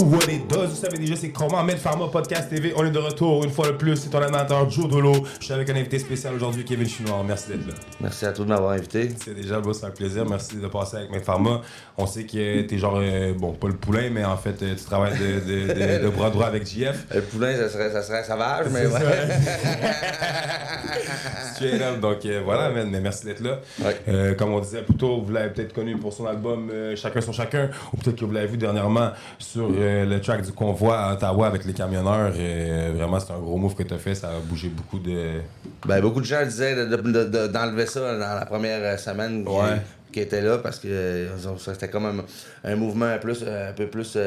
what it does. Vous savez déjà, c'est comment Med Pharma Podcast TV. On est de retour une fois de plus. C'est ton animateur Joe Dolo. Je suis avec un invité spécial aujourd'hui, Kevin Chouinard. Merci d'être là. Merci à toi de m'avoir invité. C'est déjà, c'est un plaisir. Merci de passer avec Med Pharma. On sait que t'es genre, bon, pas le poulain, mais en fait, tu travailles de bras droit avec JF. Le poulain, ça serait sauvage, mais ouais. Straight up. Donc voilà, man, mais merci d'être là. Ouais. Comme on disait plus tôt, vous l'avez peut-être connu pour son album Chacun son chacun, ou peut-être que vous l'avez vu dernièrement sur le track du convoi à Ottawa avec les camionneurs. Vraiment, c'est un gros move que tu as fait. Ça a bougé beaucoup de... Ben, beaucoup de gens disaient d'enlever ça dans la première semaine qui était là parce que c'était comme un mouvement un peu plus.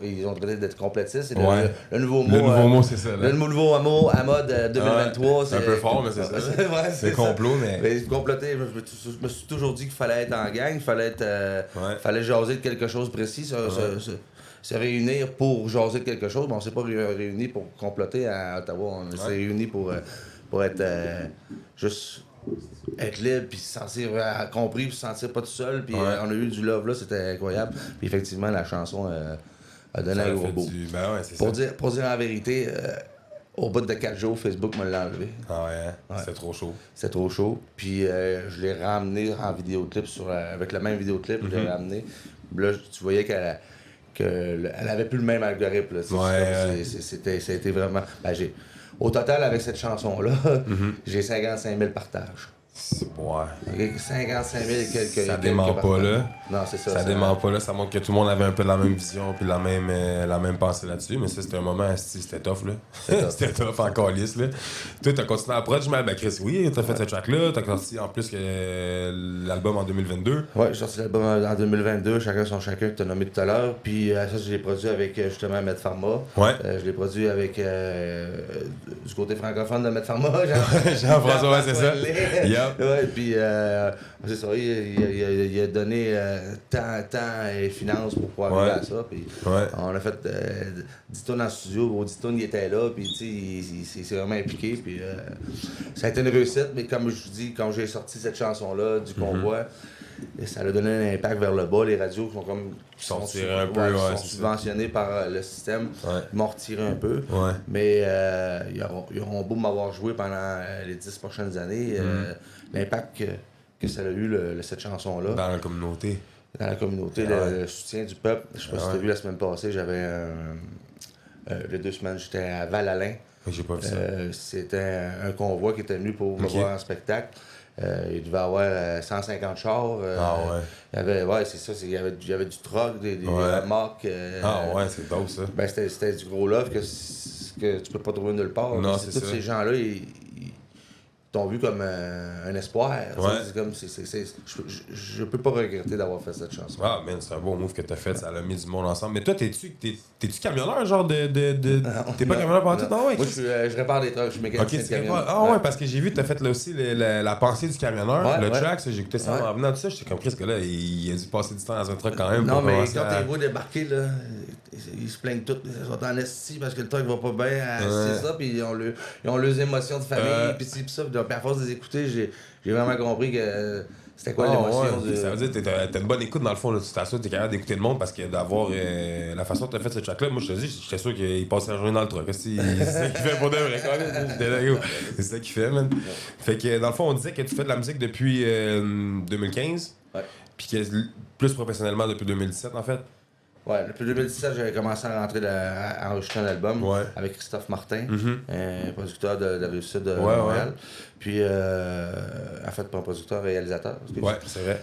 Ils ont traité d'être complétistes. C'est le nouveau mot. Le nouveau mot, c'est ça. Là. Le nouveau mot à mode 2023. C'est un peu fort, mais c'est ça. C'est complot, mais comploter, je me suis toujours dit qu'il fallait être en gang, il fallait jaser de quelque chose de précis. Se réunir pour jaser de quelque chose. Bon, on s'est pas réunis pour comploter à Ottawa. On s'est réunis pour être juste être libre, puis se sentir compris, puis se sentir pas tout seul. Puis on a eu du love là, c'était incroyable. Puis effectivement, la chanson a donné un gros beau. Pour dire la vérité, au bout de 4 jours, Facebook me l'a enlevé. Ah ouais, c'était trop chaud. C'était trop chaud. Puis je l'ai ramené en vidéoclip avec le même vidéoclip, je l'ai ramené. Là, tu voyais qu'elle avait plus le même algorithme. Là, ça a été vraiment... Au total, avec cette chanson-là, j'ai 55 000 partages. Ouais. 55 000 et quelques... Ça dément pas, là. Non, c'est ça. Ça dément pas, là. Ça montre que tout le monde avait un peu la même vision puis la même pensée là-dessus. Mais ça, c'était un moment, c'était tough, là. C'était tough, encore lisse, là. Toi, t'as continué à prod, Chris, oui, t'as fait ce track-là. T'as sorti en plus que l'album en 2022. Ouais, j'ai sorti l'album en 2022, Chacun son chacun, que t'as nommé tout à l'heure. Puis ça, je l'ai produit avec, justement, Med Pharma. Ouais. Je l'ai produit avec, du côté francophone de Med Pharma, Jean-François, ouais, c'est ça. Ouais, puis c'est ça, il a donné temps et finances pour pouvoir arriver à ça. Puis on a fait 10 tonnes en studio, au 10 tonnes il était là, puis il s'est vraiment impliqué. Puis ça a été une réussite, mais comme je vous dis, quand j'ai sorti cette chanson-là du convoi, ça a donné un impact vers le bas. Les radios sont subventionnés par le système. Ils m'ont retiré un peu. Mais ils auront beau m'avoir joué pendant les 10 prochaines années. L'impact que ça a eu, cette chanson-là. Dans la communauté. Dans la communauté, le soutien du peuple. Je sais pas si tu as vu la semaine passée, j'avais les 2 semaines, j'étais à Val-Alain. J'ai pas vu ça. C'était un convoi qui était venu pour me voir en spectacle. Il devait avoir 150 chars. Il y avait, c'est ça, il y avait du truck, des remorques. C'est dope ça. Ben, c'était du gros love que tu peux pas trouver nulle part. Non, c'est tous ces gens-là, ils t'ont vu comme un espoir. C'est comme, je peux pas regretter d'avoir fait cette chanson. Ah, man, c'est un beau move que t'as fait, ça l'a mis du monde ensemble. Mais toi, t'es-tu camionneur, genre de... T'es pas camionneur pendant tout? Non, ouais. Moi, je répare des trucks, je suis mécanicien de camion. Ouais, parce que j'ai vu, t'as fait là aussi la pensée du camionneur, le track, ça, j'ai écouté ça en venant de ça, j'étais comme presque là, il a dû passer du temps dans un truck quand même. Non, mais quand t'es beau débarquer, là, ils se plaignent tous, ils sont en esti parce que le truck va pas bien, c'est ça, puis ils ont leurs émotions de famille, puis ci, puis ça. Puis à force de les écouter, j'ai vraiment compris que c'était quoi l'émotion. Ça veut dire que t'as une bonne écoute dans le fond, là. Tu t'assures que t'es capable d'écouter le monde parce que d'avoir la façon dont t'as fait ce track-là, moi je te dis, j'étais sûr qu'il passait la journée dans le truck. C'est ça qu'il fait pour de vrai quand même. J'étais là, c'est ça qu'il fait, man. Fait que dans le fond, on disait que tu fais de la musique depuis 2015. Puis que plus professionnellement depuis 2017 en fait. Ouais, depuis 2017, j'avais commencé à rentrer à enregistrer un album avec Christophe Martin, un producteur de la Rive-Sud de Montréal. Puis, en fait, pas un producteur, réalisateur. C'est vrai.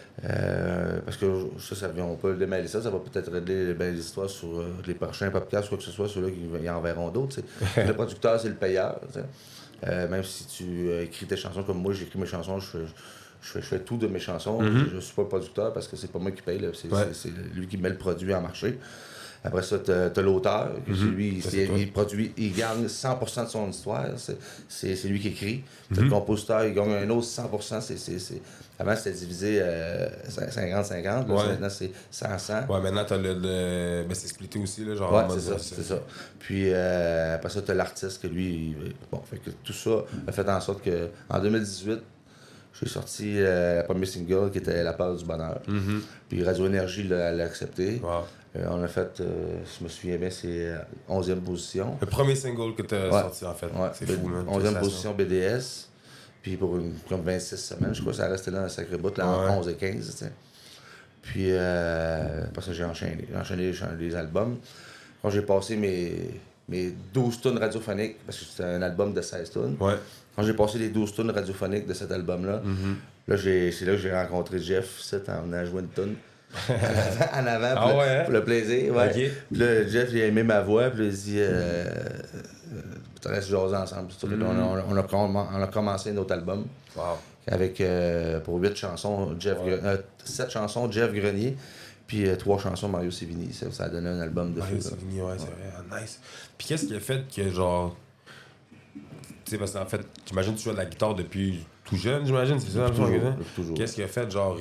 Parce que ça, on peut démêler ça. Ça va peut-être régler les belles histoires sur les prochains podcasts, quoi que ce soit, ceux-là qui en verront d'autres. Le producteur, c'est le payeur. Même si tu écris tes chansons comme moi, j'écris mes chansons, je fais tout de mes chansons. Je suis pas le producteur parce que c'est pas moi qui paye. C'est lui qui met le produit en marché. Après ça, t'as l'auteur. Lui, il garde 100% de son histoire. C'est lui qui écrit. T'as le compositeur, il gagne un autre 100%. Avant, c'était divisé 50-50. Maintenant, c'est 100-100. Ouais, maintenant, t'as mais c'est splitté aussi. Là, genre, ouais, c'est ça. Puis après ça, t'as l'artiste que lui... Bon, fait que tout ça a fait en sorte que en 2018, J'ai sorti le premier single qui était La peur du bonheur. Puis Radio Énergie l'a accepté. Wow. On a fait, je me souviens bien, c'est 11e position. Le premier single que tu as sorti, en fait. Ouais. C'est fou, man. 11e position BDS. Puis pour comme 26 semaines, je crois, ça restait là dans un sacré bout, là, en 11 et 15. T'sais. Puis, parce que j'ai enchaîné les albums. Quand j'ai passé mes 12 tunes radiophoniques, parce que c'était un album de 16 tunes. Ouais. Quand j'ai passé les 12 tunes radiophoniques de cet album-là, là, c'est là que j'ai rencontré Jeff, on a joué une tune. En avant, pour le plaisir. Ouais. Okay. Puis là, Jeff, il a aimé ma voix, puis il a dit tu restes jaser ensemble. On a commencé un autre album. Wow. Avec pour 8 chansons, 7 chansons, Jeff Grenier, puis 3 chansons, Mario Sévigny. Ça a donné un album de Mario Sévigny, ouais, c'est vrai. Ah, nice. Puis qu'est-ce qui a fait que, genre. Tu sais, parce qu'en fait, j'imagine que tu joues de la guitare depuis tout jeune, j'imagine, c'est ça? Toujours. Qu'est-ce qui a fait, genre,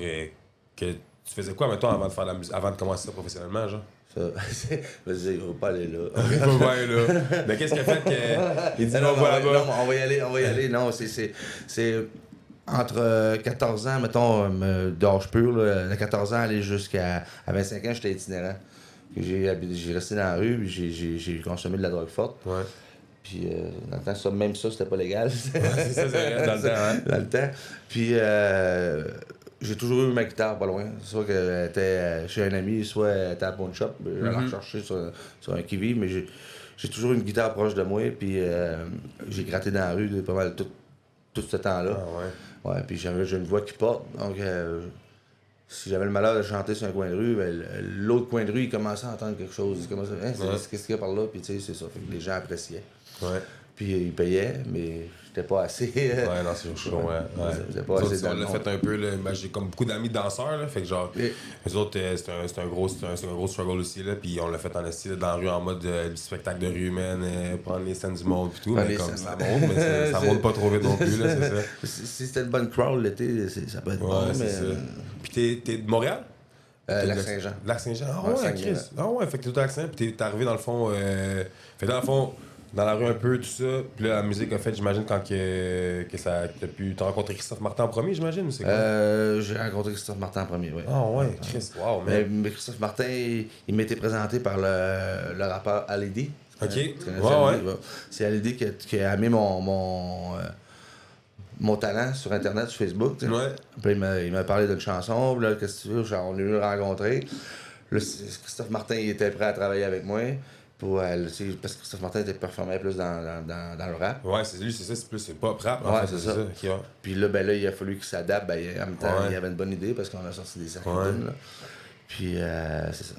que tu faisais quoi, mettons, avant de faire la musique, avant de commencer ça professionnellement, genre? Vas-y, on va pas aller là. Ouais, là. Mais qu'est-ce qui a fait que. Il dit, non, on va y aller. Non, c'est entre 14 ans, mettons, d'âge pur, là, de 14 ans aller jusqu'à 25 ans, j'étais itinérant. J'ai resté dans la rue, puis j'ai consommé de la drogue forte. Ouais. Puis dans le temps, même ça, c'était pas légal. Ouais, c'est ça, c'est vrai, dans le temps, hein? Dans le temps. Puis j'ai toujours eu ma guitare pas loin. C'est sûr qu'elle était chez un ami, soit elle était à Pawn Shop, j'allais la rechercher sur un qui-vive, mais j'ai toujours une guitare proche de moi, puis j'ai gratté dans la rue pas mal tout ce temps-là. Ah, ouais, puis j'ai une voix qui porte, donc si j'avais le malheur de chanter sur un coin de rue, l'autre coin de rue, il commençait à entendre quelque chose. Il commençait qu'est-ce qu'il y a par là, puis tu sais, c'est ça. Fait que les gens appréciaient. Ouais. Puis ils payaient, mais j'étais pas assez. Ouais, non, c'est chaud, ouais. J'étais pas assez. On l'a fait un peu, là, j'ai comme beaucoup d'amis danseurs, là, fait que genre, les autres, c'est un gros struggle aussi, là, puis on l'a fait en style dans la rue en mode spectacle de rue, man, prendre les scènes du monde pis tout, mais comme ça monte, mais ça monte pas trop vite non plus, là, c'est ça. Si c'était une bonne crowd l'été, ça peut être bon, mais... Ça. Puis t'es de Montréal? Lac-Saint-Jean. Lac-Saint-Jean, ah ouais, Chris. Ah ouais, fait que t'es au Lac-Saint, puis t'es arrivé dans le fond, dans la rue un peu, tout ça. Puis là, la musique a fait, j'imagine, quand t'as rencontré Christophe Martin en premier, j'imagine, c'est quoi? J'ai rencontré Christophe Martin en premier, oui. Ah ouais, Chris, wow, mais Christophe Martin, il m'a été présenté par le rappeur Halidi. OK. Ouais. C'est Halidi qui a aimé mon talent sur Internet, sur Facebook. T'sais. Ouais. Puis il m'a parlé d'une chanson, puis là, qu'est-ce que tu veux, on est venu le rencontrer. Là, Christophe Martin, il était prêt à travailler avec moi. Parce que Christophe Martin performait plus dans le rap. Ouais, c'est ça, c'est pas rap. Ouais, c'est ça. Okay, ouais. Puis là, il a fallu qu'il s'adapte. En même temps, il avait une bonne idée parce qu'on a sorti des cercles. Puis c'est ça.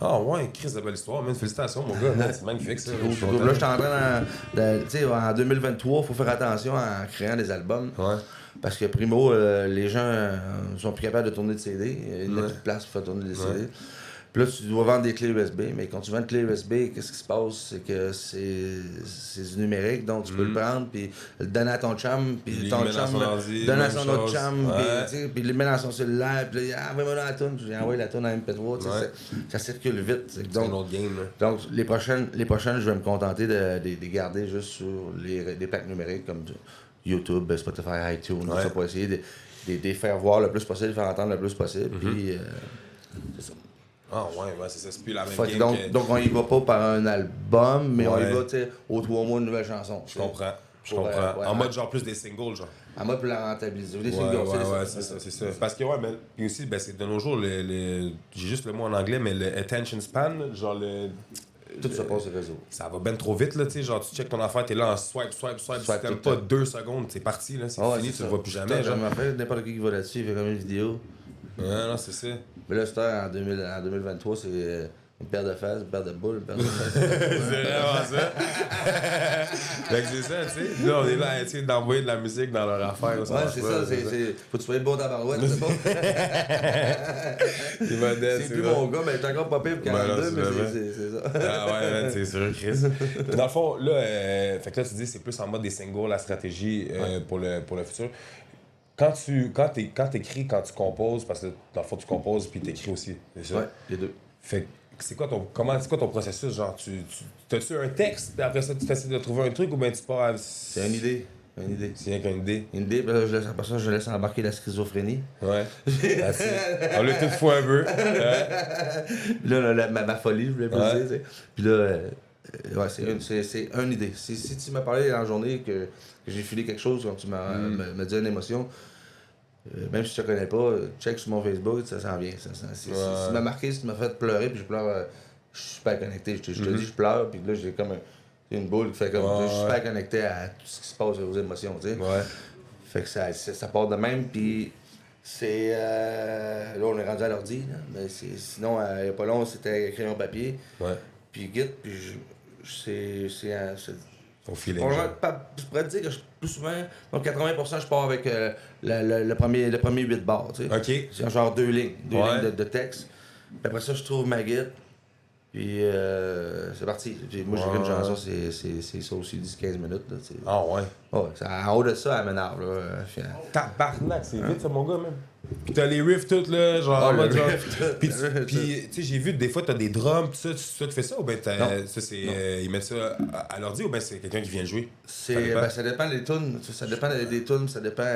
Ah ouais, Chris, de belle histoire, man. Félicitations, mon gars. C'est magnifique, ça. Là, je suis en train tu sais, en 2023, il faut faire attention en créant des albums. Ouais. Parce que primo, les gens sont plus capables de tourner de CD. Il n'y a plus de place pour faire tourner des CD. Puis là, tu dois vendre des clés USB, mais quand tu vends une clé USB, qu'est-ce qui se passe? C'est que c'est du numérique, donc tu peux le prendre, puis le donner à ton chum, puis ton chum donne à son autre chum, puis il le met dans son cellulaire, puis là, envoie-moi la toune, j'ai envoyé la toune à MP3, ça circule vite. Donc, c'est un autre game, là. Donc, les prochaines, je vais me contenter de les garder juste sur des plaques numériques comme YouTube, Spotify, iTunes, ça, pour essayer de les faire voir le plus possible, de faire entendre le plus possible, puis c'est ça. Ah ouais, c'est ça, c'est plus la même game donc on y va pas par un album, mais on y va, tu sais, aux 3 mois une nouvelle chanson. Je comprends. En mode genre plus des singles, genre. En mode pour la rentabiliser. Des singles, c'est ça. Parce que, puis aussi, c'est de nos jours, j'ai juste le mot en anglais, mais le attention span, genre tout se passe sur le réseau. Ça va ben trop vite, là, tu sais, genre tu checkes ton affaire, t'es là en swipe, c'est même pas 2 secondes, c'est parti, là, c'est fini, tu le vois plus jamais, genre. N'importe qui va là-dessus, il fait comme une vidéo. Ouais, non, c'est ça. Mais là, en 2023, c'est une paire de fesses, une paire de boules, une paire de fesses. C'est vraiment ça. Fait que c'est ça, tu sais. Là, on est là à essayer d'envoyer de la musique dans leur affaire. Ouais, c'est ça. Faut que tu sois bon dans la barouette, c'est pas. C'est plus mon gars, mais t'es encore pas pire pour 42, mais c'est ça. Ah ouais, c'est sûr, Chris. Dans le fond, là, fait que là, tu dis c'est plus en mode des singles, la stratégie pour le futur. Quand t'écris, quand tu composes, parce que dans le fond, tu composes puis t'écris aussi, c'est ça? Ouais, les deux. Fait que c'est quoi ton processus? Genre, t'as-tu un texte, puis après ça, tu essaies de trouver un truc ou bien tu pars à... C'est une idée. Une idée. C'est rien qu'une idée. Une idée, puis là, après ça, je laisse embarquer la schizophrénie. Ouais. On l'a tout fois un peu. Là, ma folie, je voulais pas dire, tu sais. Puis là, ouais, c'est une idée. Si tu m'as parlé dans la journée que j'ai filé quelque chose, quand tu m'as dit une émotion, même si tu te connais pas, check sur mon Facebook, ça s'en vient. Si tu m'as marqué, si tu m'as fait pleurer, puis je pleure, je suis super connecté. Je te dis, je pleure, puis là, j'ai comme une boule qui fait comme. Je suis super connecté à tout ce qui se passe aux émotions, tu sais. Ouais. Fait que ça part de même, puis c'est. Là, on est rendu à l'ordi, là, mais sinon, il n'y a pas long, c'était crayon papier. Ouais. Puis Git, puis c'est Au feeling. je pourrais te dire que plus souvent, donc 80%, je pars avec le premier 8 barres, tu sais. OK. C'est genre deux lignes de texte. Puis après ça, je trouve ma Git, puis c'est parti. Puis moi, j'écris une chanson, c'est ça aussi, 10-15 minutes, là, tu sais. Ah ouais. Ouais, en haut de ça, elle m'énerve, là. Tabarnak, c'est vite ça, mon gars, même. Pis t'as les riffs toutes, là, genre en mode genre. Pis tu sais, j'ai vu des fois, t'as des drums, pis ça, tu fais ça ou ben ça, c'est. Ils mettent ça à l'ordi ou ben c'est quelqu'un qui vient le jouer? Ça dépend des tunes, ça dépend des tunes, ça dépend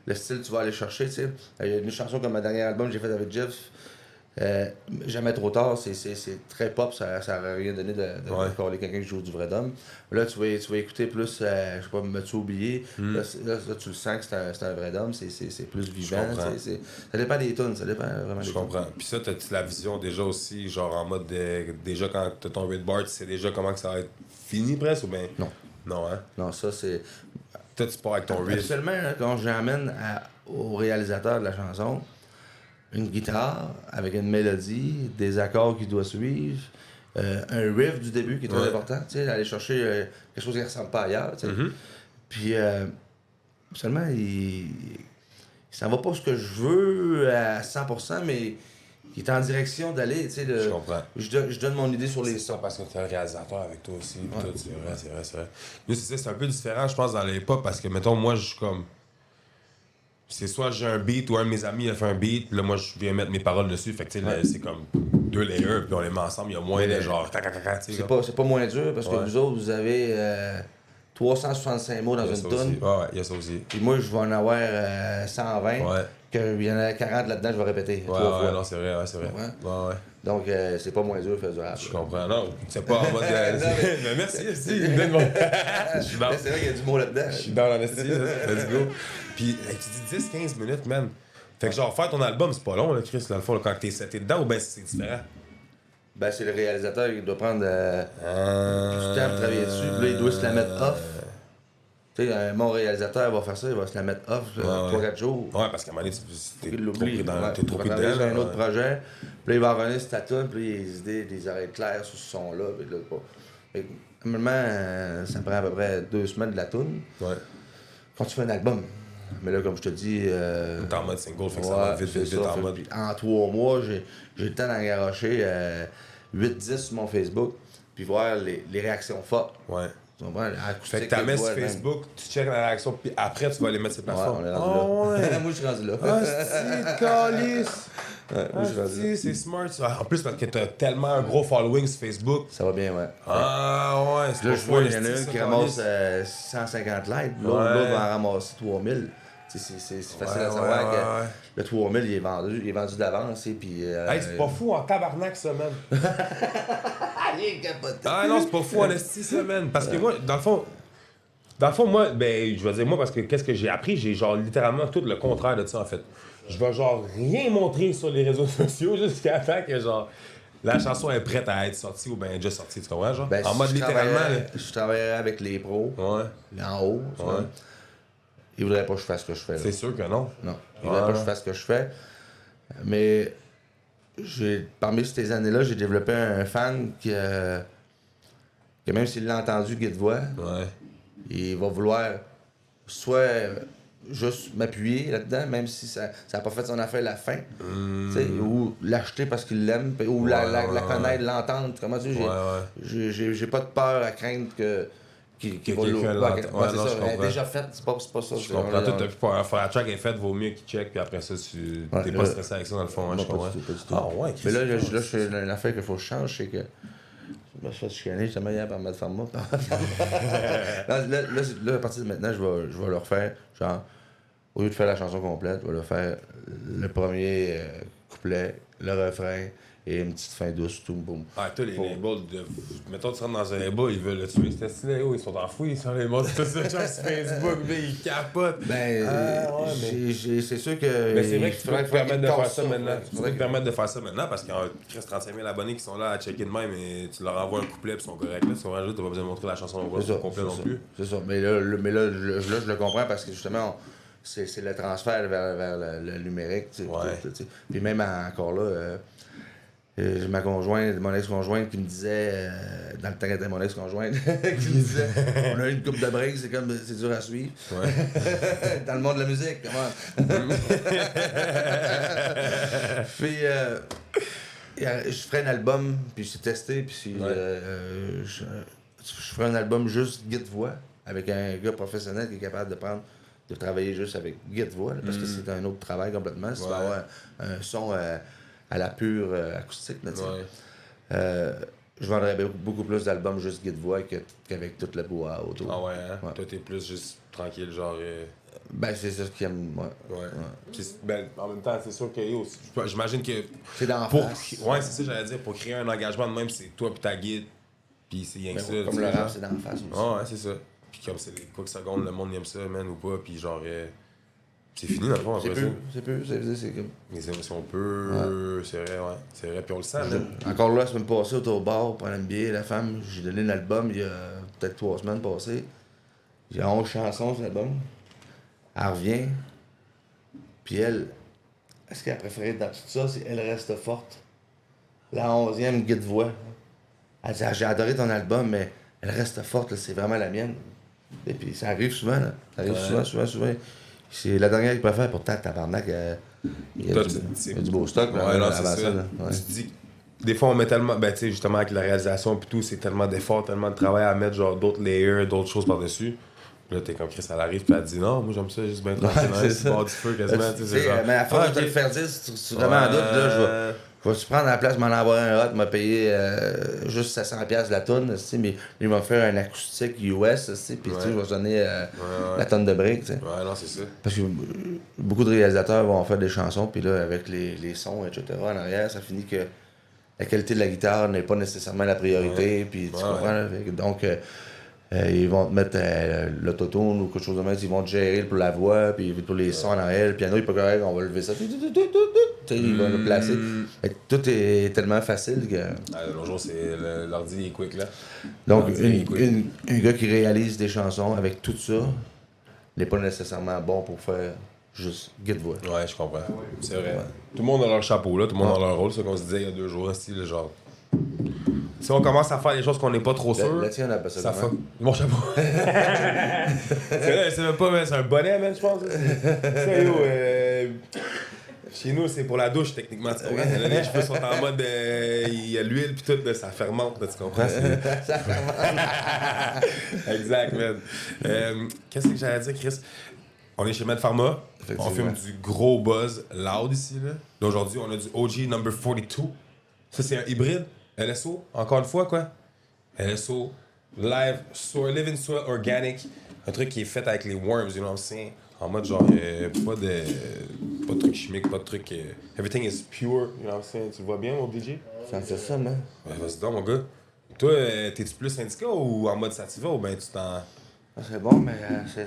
le style que tu vas aller chercher, tu sais. Il y a une chanson comme ma dernière album que j'ai fait avec Jeff. Jamais trop tard, c'est très pop, ça n'aurait rien donné de coller quelqu'un qui joue du vrai drum. Là, tu vas écouter plus, je sais pas, me-tu oublié. Là, tu le sens que c'est un vrai drum, c'est plus vivant. Ça dépend des tunes, ça dépend vraiment des tunes. Je comprends. Puis ça, t'as-tu la vision déjà aussi, genre en mode déjà quand t'as ton readboard, tu sais déjà comment que ça va être fini presque ou bien. Non. Non, hein? Non, ça c'est. Toi, tu pars avec ton read. Actuellement, là, quand j'amène au réalisateur de la chanson, une guitare avec une mélodie, des accords qu'il doit suivre, un riff du début qui est très important, tu sais, aller chercher quelque chose qui ne ressemble pas ailleurs, tu sais. Puis seulement, il s'en va pas ce que je veux à 100%, mais il est en direction d'aller, tu sais. Je comprends. Je donne mon idée sur les sons. C'est ça, parce que t'es un réalisateur avec toi aussi, pis tout, c'est vrai. Lui, c'est un peu différent, je pense, dans les pop, parce que, mettons, moi, je suis comme... C'est soit j'ai un beat ou un de mes amis a fait un beat, puis là, moi, je viens mettre mes paroles dessus. Fait que, tu sais, c'est comme deux layers, puis on les met ensemble, il y a moins de genre... C'est pas moins dur, parce que vous autres, vous avez 365 mots dans une toune. Ouais, il y a ça aussi. Puis moi, je vais en avoir 120. Qu'il y en a 40 là-dedans, je vais répéter. Ouais, non, c'est vrai. Ouais. Donc, c'est pas moins dur de faire du rap. Je comprends, non. C'est pas en mode... mais merci, il me donne mon... Je suis dans... C'est vrai qu'il y a du mot là-dedans. Je suis dans l'honesty, let's go. Puis, tu dis 10-15 minutes, man. Fait que genre, faire ton album, c'est pas long, là, Chris, dans le fond, là, quand t'es seté dedans, ou ben c'est différent? Ben, c'est le réalisateur qui doit prendre du temps pour travailler dessus, puis là, il doit se la mettre off. Tu sais, mon réalisateur va faire ça, il va se la mettre off 3-4 jours. Ouais, parce qu'à un moment donné, t'es trop pris dedans. Dans un autre projet, puis là, il va revenir sur ta tune, puis là, il y a des idées, des oreilles claires sur ce son-là, puis là, pas. Fait que, normalement, ça me prend à peu près 2 semaines de la tune. Ouais. Quand tu fais un album. Mais là, comme je te dis... T'es en mode single, fait que ça va vite en mode... En 3 mois, j'ai le temps d'en garocher 8-10 sur mon Facebook, puis voir les réactions fortes. Ouais. Tu comprends? Fait que t'amènes sur Facebook, tu checkes la réaction, puis après, tu vas les mettre sur plateforme. Ouais, on est rendu là. Moi, je suis rendu là. Ah, c'est calice! Moi, je suis rendu là. C'est smart, ça. En plus, parce que t'as tellement un gros following sur Facebook. Ça va bien, ouais. Ah, ouais, c'est là, je vois, il y en a une qui ramasse 150 likes, l'autre va en ramasser 3000. C'est facile à savoir que le 3000, il est vendu d'avance. Puis, hey, c'est pas fou en tabarnak, ça, man. Il est capoté. Ah non, c'est pas fou en esti, ça, man. Parce que moi, dans le fond, moi, ben, je vais dire, moi, parce que qu'est-ce que j'ai appris? J'ai genre littéralement tout le contraire de ça, en fait. Je vais genre rien montrer sur les réseaux sociaux jusqu'à temps que genre la chanson est prête à être sortie ou bien déjà sortie, tu comprends, genre? Ben, en mode littéralement. Je travaillerais avec les pros. Ouais. En haut. Ouais. Ils voudraient pas que je fasse ce que je fais. Là. C'est sûr que non. Non. Ils voudraient pas que je fasse ce que je fais. Mais parmi ces années-là, j'ai développé un fan que même s'il l'a entendu Guy de voix, il va vouloir soit juste m'appuyer là-dedans, même si ça n'a pas fait son affaire à la fin, ou l'acheter parce qu'il l'aime, ou la connaître, l'entendre. Comment dire, j'ai pas de peur à craindre qu'il va l'ouvrir. C'est ça, elle est déjà faite, c'est pas ça. Je comprends, toi, t'as plus peur. Faire la track est faite, vaut mieux qu'il check, puis après ça, t'es pas stressé avec ça dans le fond, je comprends. Ah ouais, mais là, je fais une affaire qu'il faut que je change, c'est que me suis fait chicaner justement hier par Matt Pharma. là, à partir de maintenant, je vais leur faire, genre, au lieu de faire la chanson complète, je vais leur faire le premier couplet, le refrain et une petite fin douce, tout, boum. Ah, toi, les labels, mettons, tu rentres dans un label, ils veulent le tuer. C'était stylé, ils sont en fouille, ils sont les montres, tout ça, sur Facebook, mais ils capotent. C'est sûr que. Mais c'est vrai que tu peux te permettre de faire ça maintenant. Tu peux te permettre de faire ça maintenant parce qu'il y a 35 000 abonnés qui sont là à checker de même et tu leur envoies un couplet et ils sont corrects. Là, tu n'as pas besoin de montrer la chanson au complet non plus. C'est ça. Mais là, je le comprends parce que justement, c'est le transfert vers le numérique. Puis même encore là. J'ai ma conjointe, mon ex-conjointe qui me disait, dans le temps qu'elle était mon ex-conjointe, qui me disait, on a une coupe de break, c'est dur à suivre. Ouais. Dans le monde de la musique, comment? Puis, je ferais un album, puis j'ai testé, puis je ferais un album juste guide-voix, avec un gars professionnel qui est capable de travailler juste avec guide-voix, parce que c'est un autre travail complètement. Si tu vas avoir un son à la pure acoustique. Là, je vendrais beaucoup plus d'albums juste guide-voix qu'avec toute la bois autour. Ah ouais, hein? Ouais. Toi, t'es plus juste tranquille, genre... Ben, c'est ça qui aime, Ben, en même temps, c'est sûr que, j'imagine que... C'est dans la face. Ouais, c'est ça, j'allais dire. Pour créer un engagement de même, c'est toi puis ta guide, puis c'est rien que ça. Comme le rap, c'est dans la face aussi. Ah ouais, c'est ça. Puis comme c'est quoi que seconde, le monde aime ça, man, ou pas, puis genre... C'est fini dans le fond, après ça. C'est comme... Mais si on peut... C'est vrai, ouais. C'est vrai, puis on le sent, là. Encore là, la semaine passée, au bar, pour l'NBA, la femme, j'ai donné l'album il y a peut-être 3 semaines passées. Il y a 11 chansons sur l'album. Elle revient. Puis elle, ce qu'elle a préféré dans tout ça, c'est Elle reste forte. La 11e guide-voix. Elle dit, j'ai adoré ton album, mais Elle reste forte, là, c'est vraiment la mienne. Et puis ça arrive souvent, là. Ça arrive souvent. C'est la dernière qu'il peut faire, pourtant, tabarnak, il y a du beau stock. Là, ouais, non, c'est ça. Tu te dis, des fois, on met tellement, ben, tu sais, justement, avec la réalisation et tout, c'est tellement d'efforts, tellement de travail à mettre, genre, d'autres layers, d'autres choses par-dessus. Là, t'es comme Chris, elle arrive, puis elle te dit non, moi, j'aime ça, juste bien tranquille, c'est bord du feu, quasiment, tu sais. Mais à force de te le faire dire, si tu es vraiment en doute, là, je vais-tu prendre la place, m'en avoir un hot, m'a payé juste 700$ la tonne, mais il m'a fait un acoustique US, puis je vais donner la tonne de briques. Ouais, non, c'est ça. Parce que beaucoup de réalisateurs vont faire des chansons, puis là, avec les sons, etc., en arrière, ça finit que la qualité de la guitare n'est pas nécessairement la priorité, puis tu comprends, là, donc... ils vont te mettre l'autotune ou quelque chose de même, ils vont te gérer pour la voix, puis pour les sons en arrière, le piano il est pas correct, on va lever ça, ils vont le placer. Tout est tellement facile que... Bonjour, c'est l'ordi est quick, là. Donc, un gars qui réalise des chansons avec tout ça n'est pas nécessairement bon pour faire juste guide-voix. Ouais, je comprends. C'est vrai. Ouais. Tout le monde a leur chapeau, là, tout le monde a leur rôle, c'est ce qu'on se disait il y a 2 jours, le genre... Si on commence à faire des choses qu'on n'est pas trop sûr, le tien, on appelle ça fuck. Mon chapeau. c'est même pas, c'est un bonnet, man, je pense. Chez nous, c'est pour la douche, techniquement. Tu comprends? Les cheveux sont en mode. Il y a l'huile, puis tout, ça fermente, tu comprends? Ça fermente. Exact, man. Qu'est-ce que j'allais dire, Chris? On est chez Med Pharma. On filme du gros buzz loud ici, là. D'aujourd'hui, on a du OG number 42. Ça, c'est un hybride. LSO, encore une fois, quoi. LSO, live, living soil organic. Un truc qui est fait avec les worms, you know what I'm saying? En mode genre, pas de trucs chimiques, pas de trucs... everything is pure, you know what I'm saying? Tu le vois bien, mon DJ? C'est ça, man. Ouais, vas-y donc, mon gars. Toi, t'es-tu plus syndicat ou en mode sativa ou ben tu t'en... C'est bon, mais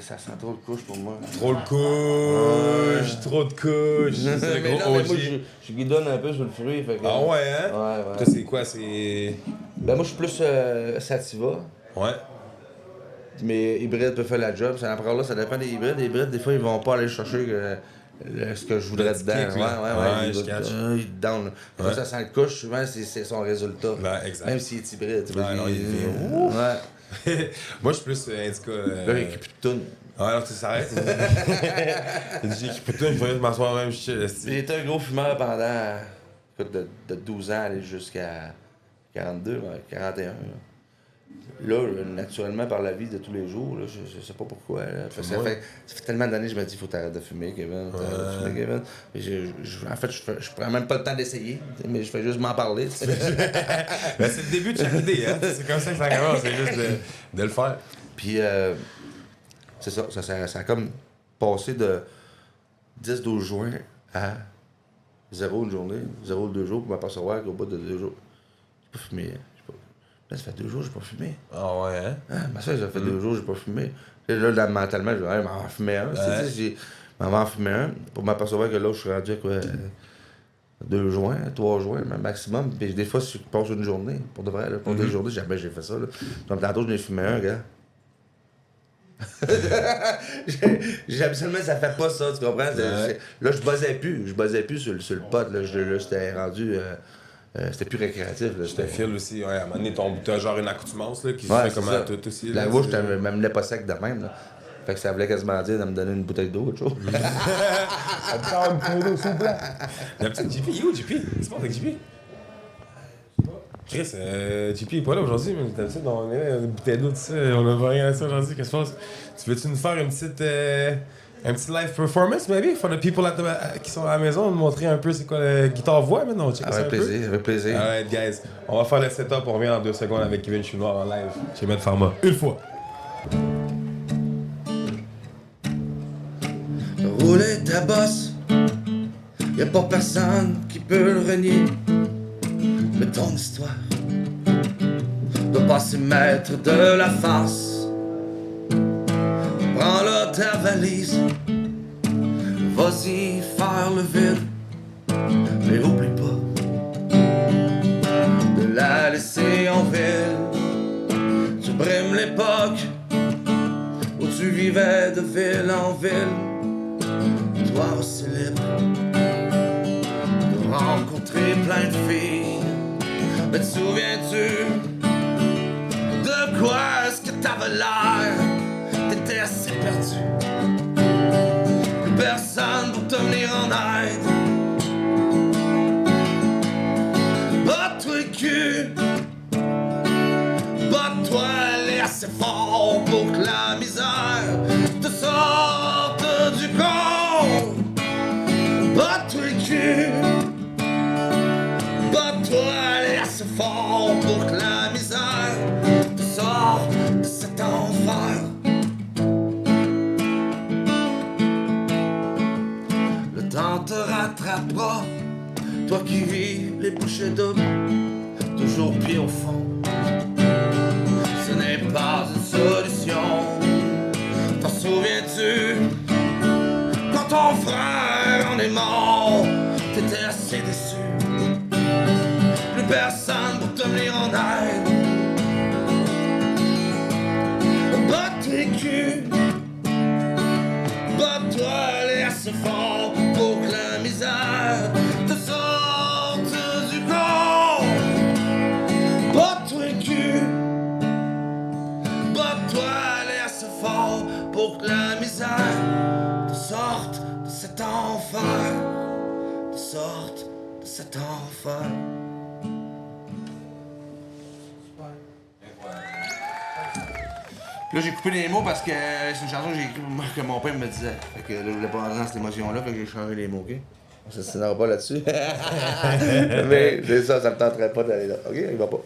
ça sent trop de couche pour moi. Trop de couche, trop de couche. C'est mais non, mais moi, je guidonne un peu sur le fruit. Fait que, ah ouais, hein? Ouais. Toi, c'est quoi? C'est... Ben moi, je suis plus sativa. Ouais. Mais hybride peut faire la job. Encore là, ça dépend des hybrides. Les hybrides, des fois, ils vont pas aller chercher ce que je voudrais dedans. Ouais, je catch. Ils down. Quand ça sent le couche, souvent, c'est son résultat. Ben, exact. Même s'il est hybride. Ouais, non, il vient. Ouais. Moi, je suis plus indica. Là, il équipe de toune. Ouais, alors tu s'arrêtes. J'ai équipé de toune, je voulais m'asseoir même chez J'ai été un gros fumeur pendant de 12 ans aller jusqu'à 42, 41. Là, naturellement, par la vie de tous les jours, là, je sais pas pourquoi. Là, ça fait tellement d'années que je me dis, il faut t'arrêter de fumer, Kevin. Et en fait, je prends même pas le temps d'essayer, mais je fais juste m'en parler. Ben, c'est le début de chaque idée, hein? C'est comme ça que ça commence, c'est juste de le faire. Puis, c'est ça, ça a comme passé de 10-12 juin à 0 une journée, 0 2 jours, pour m'apercevoir qu'au bout de 2 jours, j'ai pas fumé. Là, ça fait 2 jours que j'ai pas fumé. Ah ouais, hein? Ah, ça fait 2 jours que j'ai pas fumé. Là, mentalement, je vais m'en fumer un. J'ai m'en fumé un pour m'apercevoir que là, je suis rendu à quoi? 2 juin, 3 juin, même maximum. Puis des fois, je passe une journée. Pour de vrai, là, pour des journées, jamais j'ai fait ça. Là. Donc tantôt, je n'ai fumé un, gars. Absolument, ça fait pas ça, tu comprends? Là, je buzzais plus sur le pot. Là, j'étais rendu. C'était plus récréatif. Je te file aussi, ouais. À un moment donné, t'as genre une accoutumance là, qui se fait comme à tout aussi. La bouche, je m'amenais pas sec de même. Là. Fait que ça voulait quasiment dire de me donner une bouteille d'eau, autre chose. Une bouteille d'eau, s'il vous plaît. La petite JP, il est où JP? C'est pas avec JP? Chris, JP est pas là aujourd'hui, mais d'habitude, on est là, une bouteille d'eau, tout ça. On a pas rien à ça aujourd'hui. Qu'est-ce qui se passe? Tu veux-tu nous faire une petite. Un petit live performance, maybe, for the people qui sont à la maison, nous montrer un peu c'est quoi la guitare-voix, maintenant. Avec plaisir, avec plaisir. Alright, guys. On va faire le setup, on revient dans 2 secondes avec Kevin Chouinard en live chez Maître Pharma. Une fois. Rouler ta bosse, y'a pas personne qui peut le renier. Mais ton histoire doit pas se mettre de la farce. Prends-la ta valise, vas-y faire le vide, mais oublie pas de la laisser en ville. Tu brimes l'époque où tu vivais de ville en ville, toi aussi libre de rencontrer plein de filles. Mais te souviens-tu de quoi est-ce que t'avais l'air? T'étais assez perdu, plus personne pour te venir en aide. Bat-toi le cul, bat-toi elle est assez fort pour que la misère te sorte du corps. Bat-toi le cul, bat-toi elle est assez fort pour que la misère te sorte de cet enfer. Te rattrapera, toi qui vis les bouchées doubles, toujours pied au fond. Ce n'est pas une solution. T'en souviens-tu quand ton frère en est mort? T'étais assez déçu, plus personne pour te venir en aide. Bat tes culs, bat-toi elle est assez fort pour que la misère te sorte du corps. Bat-toi le cul, bat-toi elle est assez fort pour que la misère te sorte de cet enfer, te sorte de cet enfer. Là, j'ai coupé les mots parce que c'est une chanson que j'ai écrite que mon père me disait. Fait que là, je voulais pas rentrer dans cette émotion-là, fait que j'ai changé les mots, ok? On s'assinera pas là-dessus. Mais c'est ça, ça me tenterait pas d'aller là. Ok, il va pas.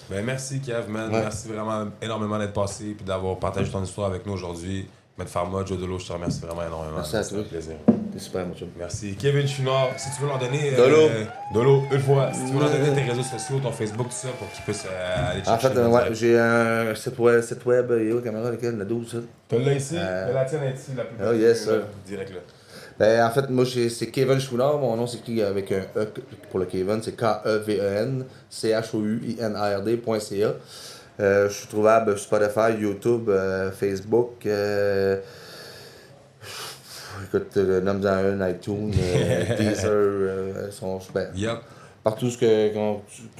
Ben merci, Kev, man. Ouais. Merci vraiment énormément d'être passé et d'avoir partagé ton histoire avec nous aujourd'hui. Maître Pharma, Joe Dolo, je te remercie vraiment énormément. Merci à toi. C'est un plaisir. T'es super, mon chum. Merci. Kevin Chouinard, si tu veux leur donner... Dolo, une fois. Si tu veux leur donner tes réseaux sociaux, ton Facebook, tout ça, pour qu'ils puissent aller chercher. En fait, ouais, j'ai un site web, il est où la caméra, laquelle? La 12, ça? Tu l'as ici, la tienne est ici, la plus belle. Oh yes, sir. Direct là. Ben, en fait, moi, c'est Kevin Chouinard. Mon nom s'écrit avec un E pour le Kevin. C'est Keven, CHOUINARD.ca. Je suis trouvable sur Spotify, YouTube, Facebook. Écoute, nomme-en un, iTunes, Deezer, sont super. Yep. Partout ce que...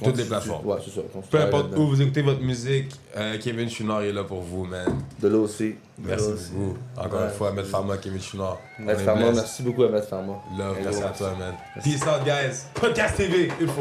Toutes les plateformes. Ouais, c'est ça. Peu importe où vous écoutez votre musique, Kevin Chouinard est là pour vous, man. De là aussi. Merci beaucoup. Encore une fois, Maître Pharma, Kevin Chouinard. Maître Pharma, merci beaucoup à Maître Pharma. Love, merci à toi, man. Peace out, guys. Podcast TV, une fois.